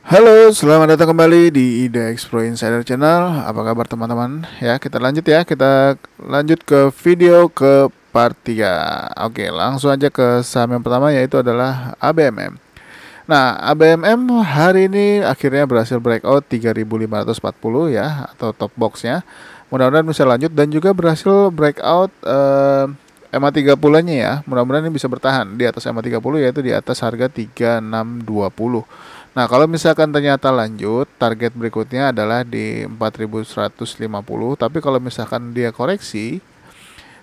Halo, selamat datang kembali di IDX Pro Insider Channel. Apa kabar teman-teman? Ya, kita lanjut ya. Kita lanjut ke video ke part 3. Oke, langsung aja ke saham yang pertama yaitu adalah ABMM. Nah, ABMM hari ini akhirnya berhasil breakout 3540 ya atau top boxnya. Mudah-mudahan bisa lanjut dan juga berhasil breakout EMA 30-nya ya. Mudah-mudahan ini bisa bertahan di atas EMA 30 yaitu di atas harga 3620. Nah, kalau misalkan ternyata lanjut, target berikutnya adalah di 4150. Tapi kalau misalkan dia koreksi,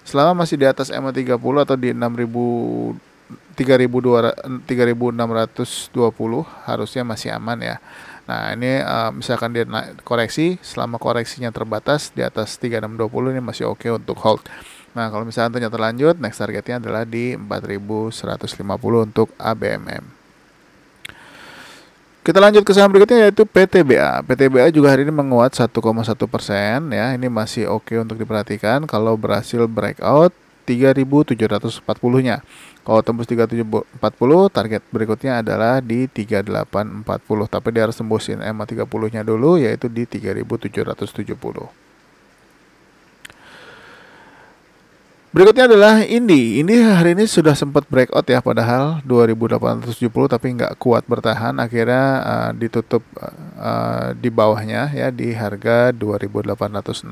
selama masih di atas EMA 30 atau di 3620 harusnya masih aman ya. Nah, ini misalkan dia koreksi, selama koreksinya terbatas di atas 3620 ini masih oke untuk hold. Nah, kalau misalkan ternyata lanjut, next targetnya adalah di 4150 untuk ABMM. Kita lanjut ke saham berikutnya yaitu PTBA. PTBA juga hari ini menguat 1,1% ya. Ini masih oke untuk diperhatikan kalau berhasil breakout 3740-nya. Kalau tembus 3740, target berikutnya adalah di 3840. Tapi dia harus tembusin EMA 30-nya dulu yaitu di 3770. Berikutnya adalah Indi. Indi hari ini sudah sempat breakout ya, padahal 2870 tapi nggak kuat bertahan. Akhirnya ditutup di bawahnya ya di harga 2860.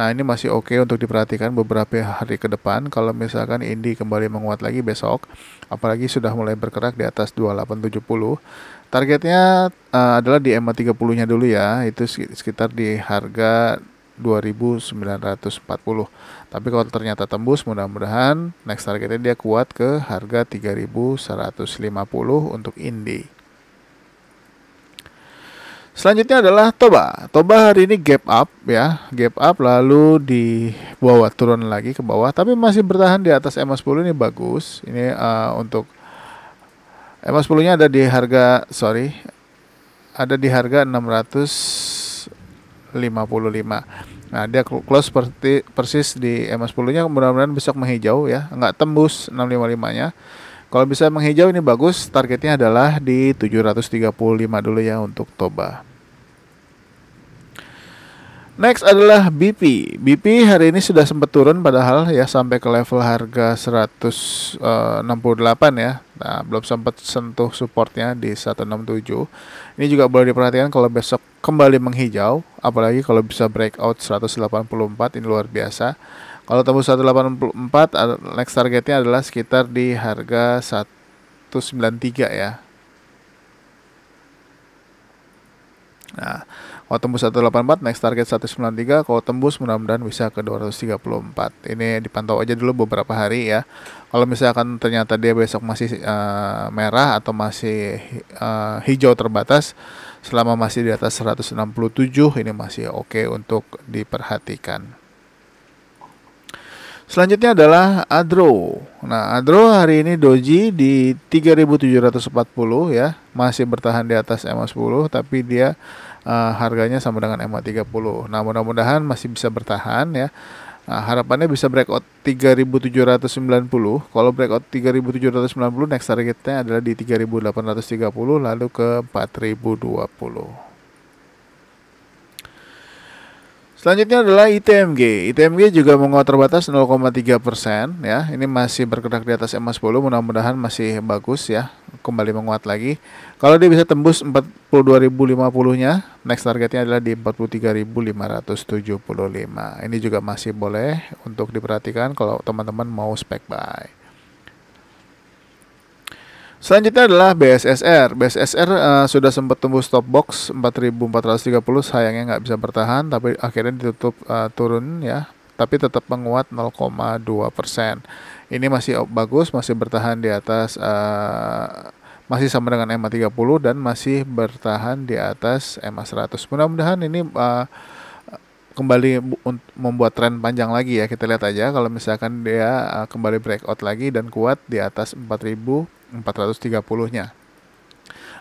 Nah, ini masih oke untuk diperhatikan beberapa hari ke depan. Kalau misalkan Indi kembali menguat lagi besok, apalagi sudah mulai bergerak di atas 2870. Targetnya adalah di EMA 30-nya dulu ya, itu sekitar di harga 2940. Tapi kalau ternyata tembus, mudah-mudahan next targetnya dia kuat ke harga 3150 untuk Indi. Selanjutnya adalah Toba. Toba hari ini gap up ya, gap up lalu dibawa turun lagi ke bawah, tapi masih bertahan di atas EMA 10. Ini bagus. Ini untuk EMA 10-nya ada di harga ada di harga 655. Nah, dia close persis di EMA 10-nya. Mudah-mudahan besok menghijau ya, nggak tembus 655-nya. Kalau bisa menghijau ini bagus. Targetnya adalah di 735 dulu ya untuk Toba. Next adalah BP. BP hari ini sudah sempat turun padahal ya sampai ke level harga 168 ya. Nah, belum sempat sentuh supportnya di 167. Ini juga boleh diperhatikan kalau besok kembali menghijau, apalagi kalau bisa breakout 184, ini luar biasa. Kalau tembus 184, next targetnya adalah sekitar di harga 193 ya. Nah, kalau tembus 184, next target 193. Kalau tembus mudah-mudahan bisa ke 234. Ini dipantau aja dulu beberapa hari ya. Kalau misalkan ternyata dia besok masih merah atau masih hijau terbatas, selama masih di atas 167, ini masih oke untuk diperhatikan. Selanjutnya adalah Adro. Nah, Adro hari ini doji di 3740 ya, masih bertahan di atas EMA 10, tapi dia harganya sama dengan EMA 30. Nah, mudah-mudahan masih bisa bertahan ya. Nah, harapannya bisa breakout 3790. Kalau breakout 3790, next targetnya adalah di 3830 lalu ke 4020. Selanjutnya adalah ITMG. ITMG juga menguat terbatas 0,3% ya. Ini masih bergerak di atas EMA 10. Mudah-mudahan masih bagus ya, kembali menguat lagi. Kalau dia bisa tembus 42.050-nya, next targetnya adalah di 43.575. Ini juga masih boleh untuk diperhatikan kalau teman-teman mau spec buy. Selanjutnya adalah BSSR. BSSR sudah sempat tembus stop box 4.430, sayangnya nggak bisa bertahan, tapi akhirnya ditutup turun ya, tapi tetap menguat 0,2%. Ini masih bagus, masih bertahan di atas, masih sama dengan EMA 30 dan masih bertahan di atas EMA 100. Mudah-mudahan ini kembali membuat tren panjang lagi ya. Kita lihat aja kalau misalkan dia kembali breakout lagi dan kuat di atas 4.430-nya.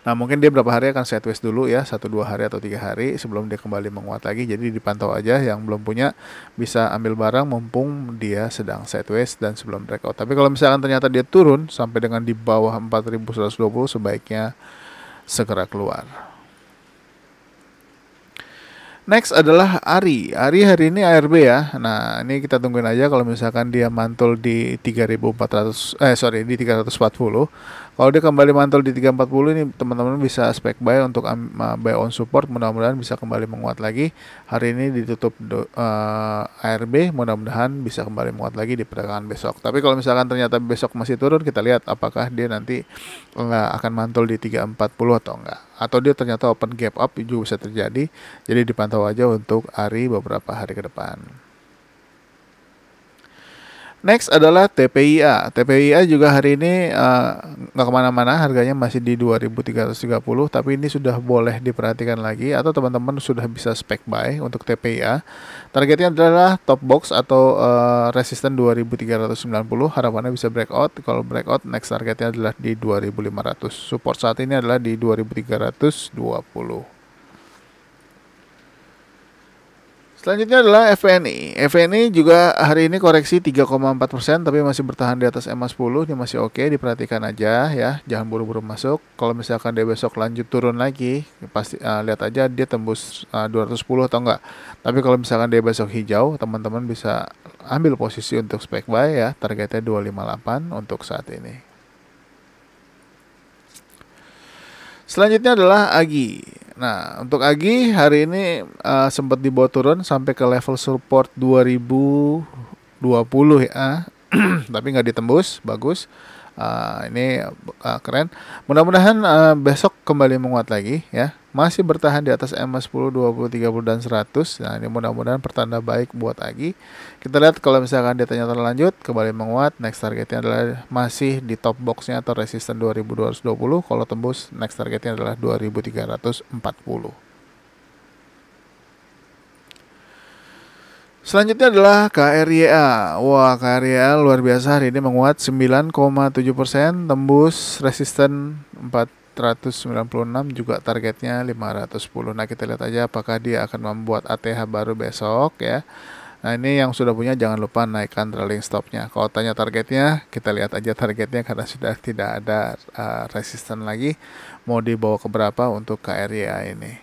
Nah, mungkin dia berapa hari akan sideways dulu ya, 1-2 hari atau 3 hari sebelum dia kembali menguat lagi. Jadi dipantau aja, yang belum punya bisa ambil barang mumpung dia sedang sideways dan sebelum breakout. Tapi kalau misalkan ternyata dia turun sampai dengan di bawah 4.120, sebaiknya segera keluar. Next adalah ARI. ARI hari ini ARB ya. Nah, ini kita tungguin aja kalau misalkan dia mantul di 3400 di 340. Kalau dia kembali mantul di 340 ini teman-teman bisa spek buy untuk buy on support, mudah-mudahan bisa kembali menguat lagi. Hari ini ditutup ARB, mudah-mudahan bisa kembali menguat lagi di perdagangan besok. Tapi kalau misalkan ternyata besok masih turun, kita lihat apakah dia nanti akan mantul di 340 atau enggak. Atau dia ternyata open gap up juga bisa terjadi. Jadi dipantau aja untuk ARI beberapa hari ke depan. Next adalah TPIA. TPIA juga hari ini nggak kemana-mana, harganya masih di 2330, tapi ini sudah boleh diperhatikan lagi atau teman-teman sudah bisa spek buy untuk TPIA. Targetnya adalah top box atau resisten 2390, harapannya bisa breakout. Kalau breakout, next targetnya adalah di 2500. Support saat ini adalah di 2320. Selanjutnya adalah FNI. FNI juga hari ini koreksi 3,4%, tapi masih bertahan di atas EMA 10. Ini masih oke, diperhatikan aja ya. Jangan buru-buru masuk. Kalau misalkan dia besok lanjut turun lagi, pasti lihat aja dia tembus 210 atau enggak. Tapi kalau misalkan dia besok hijau, teman-teman bisa ambil posisi untuk spek buy ya. Targetnya 258 untuk saat ini. Selanjutnya adalah AGI. Nah, untuk AGI hari ini sempat dibawa turun sampai ke level support 2020 ya. Tapi nggak ditembus, bagus. Ini keren. Mudah-mudahan besok kembali menguat lagi ya. Masih bertahan di atas EMA 10, 20, 30 dan 100. Nah, ini mudah-mudahan pertanda baik buat AGI. Kita lihat kalau misalkan dia ternyata lanjut kembali menguat, next targetnya adalah masih di top boxnya atau resisten 2220. Kalau tembus, next targetnya adalah 2340. Selanjutnya adalah KRYA. Wah, KRYA luar biasa hari ini menguat 9,7%, tembus resisten 496, juga targetnya 510. Nah, kita lihat aja apakah dia akan membuat ATH baru besok ya. Nah, ini yang sudah punya jangan lupa naikkan trailing stopnya. Kalau tanya targetnya, kita lihat aja targetnya karena sudah tidak ada resisten lagi. Mau dibawa ke berapa untuk KRYA ini?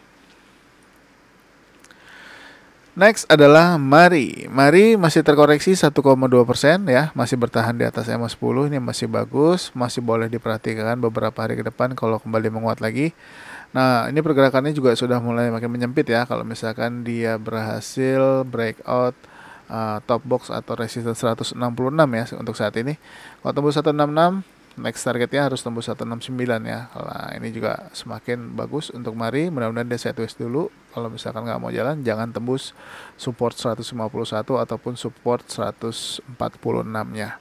Next adalah MARI. MARI masih terkoreksi 1,2% ya, masih bertahan di atas EMA 10. Ini masih bagus, masih boleh diperhatikan beberapa hari ke depan kalau kembali menguat lagi. Nah, ini pergerakannya juga sudah mulai makin menyempit ya. Kalau misalkan dia berhasil breakout top box atau resisten 166 ya untuk saat ini. Kalau tembus 166, next targetnya harus tembus 169 ya. Nah, ini juga semakin bagus untuk MARI. Mudah-mudahan dia sideways dulu. Kalau misalkan nggak mau jalan, jangan tembus support 151 ataupun support 146-nya.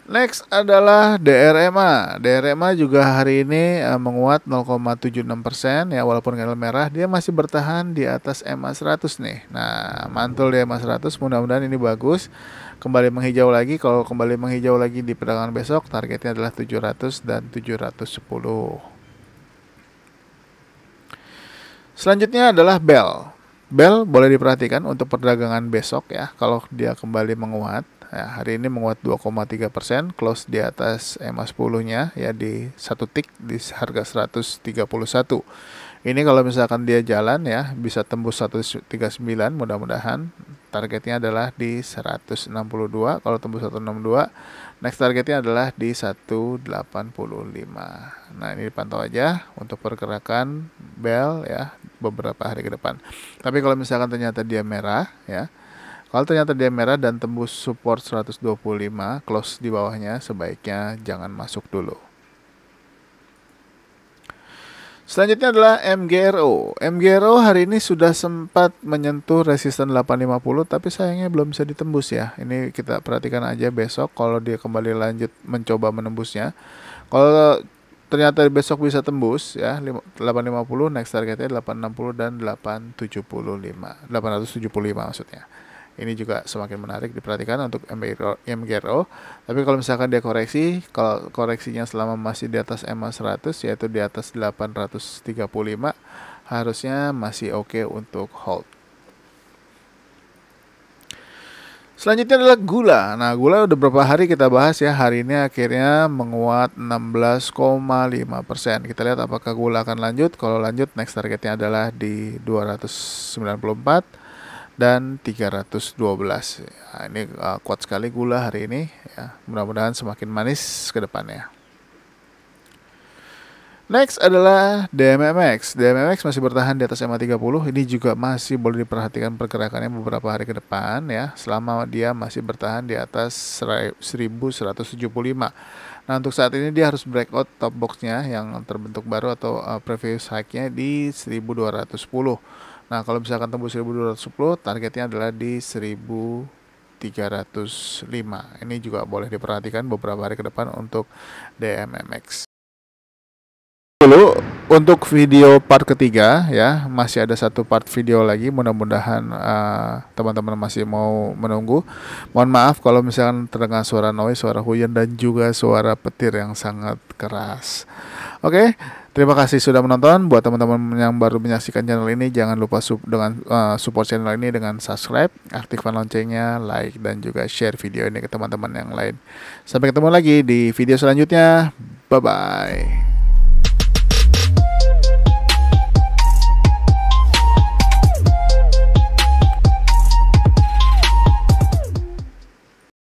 Next adalah DRMA. DRMA juga hari ini menguat 0,76% ya, walaupun candle merah, dia masih bertahan di atas EMA 100 nih. Nah, mantul di EMA 100, mudah-mudahan ini bagus. Kembali menghijau lagi, kalau kembali menghijau lagi di perdagangan besok, targetnya adalah 700 dan 710. Selanjutnya adalah BEL. BEL boleh diperhatikan untuk perdagangan besok ya, kalau dia kembali menguat. Ya, hari ini menguat 2,3%, close di atas EMA 10-nya ya, di satu tick di harga 131. Ini kalau misalkan dia jalan ya, bisa tembus 139, mudah-mudahan. Targetnya adalah di 162. Kalau tembus 162, next targetnya adalah di 185. Nah, ini dipantau aja untuk pergerakan BEL ya beberapa hari ke depan. Tapi kalau misalkan ternyata dia merah ya, kalau ternyata dia merah dan tembus support 125, close di bawahnya, sebaiknya jangan masuk dulu. Selanjutnya adalah MGRO. MGRO hari ini sudah sempat menyentuh resisten 850, tapi sayangnya belum bisa ditembus ya. Ini kita perhatikan aja besok kalau dia kembali lanjut mencoba menembusnya. Kalau ternyata besok bisa tembus ya 850, next targetnya 860 dan 875 maksudnya. Ini juga semakin menarik diperhatikan untuk MGRO. Tapi kalau misalkan dia koreksi, kalau koreksinya selama masih di atas EMA 100 yaitu di atas 835, harusnya masih oke untuk hold. Selanjutnya adalah gula. Nah, gula udah berapa hari kita bahas ya. Hari ini akhirnya menguat 16,5%. Kita lihat apakah gula akan lanjut. Kalau lanjut, next targetnya adalah di 294 dan 312. Nah, ini kuat sekali gula hari ini ya. Mudah-mudahan semakin manis ke depannya. Next adalah DMMX. DMMX masih bertahan di atas MA30. Ini juga masih boleh diperhatikan pergerakannya beberapa hari ke depan ya. Selama dia masih bertahan di atas 1175. Nah, untuk saat ini dia harus breakout top boxnya yang terbentuk baru atau previous high-nya di 1210. Nah, kalau misalkan tembus 1210, targetnya adalah di 1305. Ini juga boleh diperhatikan beberapa hari ke depan untuk DMMX. Dulu untuk video part ketiga ya, masih ada satu part video lagi. Mudah-mudahan teman-teman masih mau menunggu. Mohon maaf kalau misalkan terdengar suara noise, suara hujan dan juga suara petir yang sangat keras. Oke, terima kasih sudah menonton. Buat teman-teman yang baru menyaksikan channel ini, jangan lupa support channel ini dengan subscribe, aktifkan loncengnya, like, dan juga share video ini ke teman-teman yang lain. Sampai ketemu lagi di video selanjutnya. Bye-bye.